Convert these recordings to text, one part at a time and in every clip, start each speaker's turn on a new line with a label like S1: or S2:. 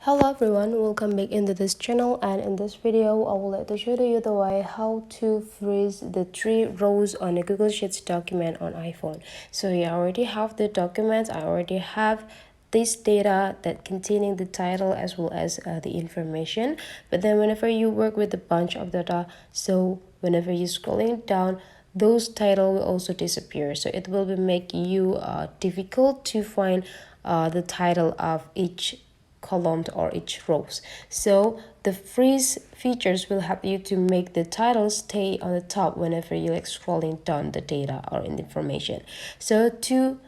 S1: Hello everyone, welcome back into this channel, and in this video I will like to show you the way how to freeze the 3 rows on a Google Sheets document on iPhone. So you already have the documents. I already have this data that containing the title as well as the information, but then whenever you work with a bunch of data, so whenever you're scrolling down, those title will also disappear, so it will be make you difficult to find the title of each column or each rows. So the freeze features will help you to make the title stay on the top whenever you're like scrolling down the data or in information. So to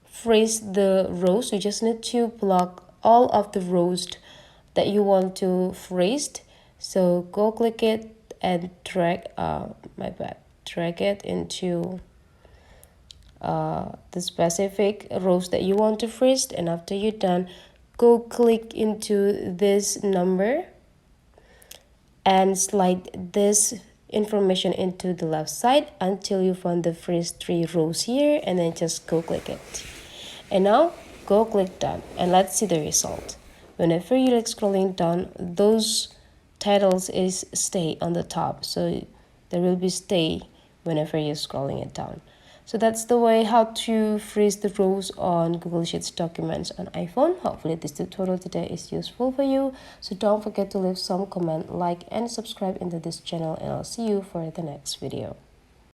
S1: freeze the rows, you just need to block all of the rows that you want to freeze. So go click it and drag drag it into the specific rows that you want to freeze, and after you're done, go click into this number and slide this information into the left side until you find the freeze 3 rows here, and then just go click it. And now go click done, and let's see the result. Whenever you're like scrolling down, those titles is stay on the top, so there will be stay whenever you're scrolling it down. So that's the way how to freeze the rows on Google Sheets documents on iPhone. Hopefully this tutorial today is useful for you. So don't forget to leave some comment, like and subscribe into this channel, and I'll see you for the next video.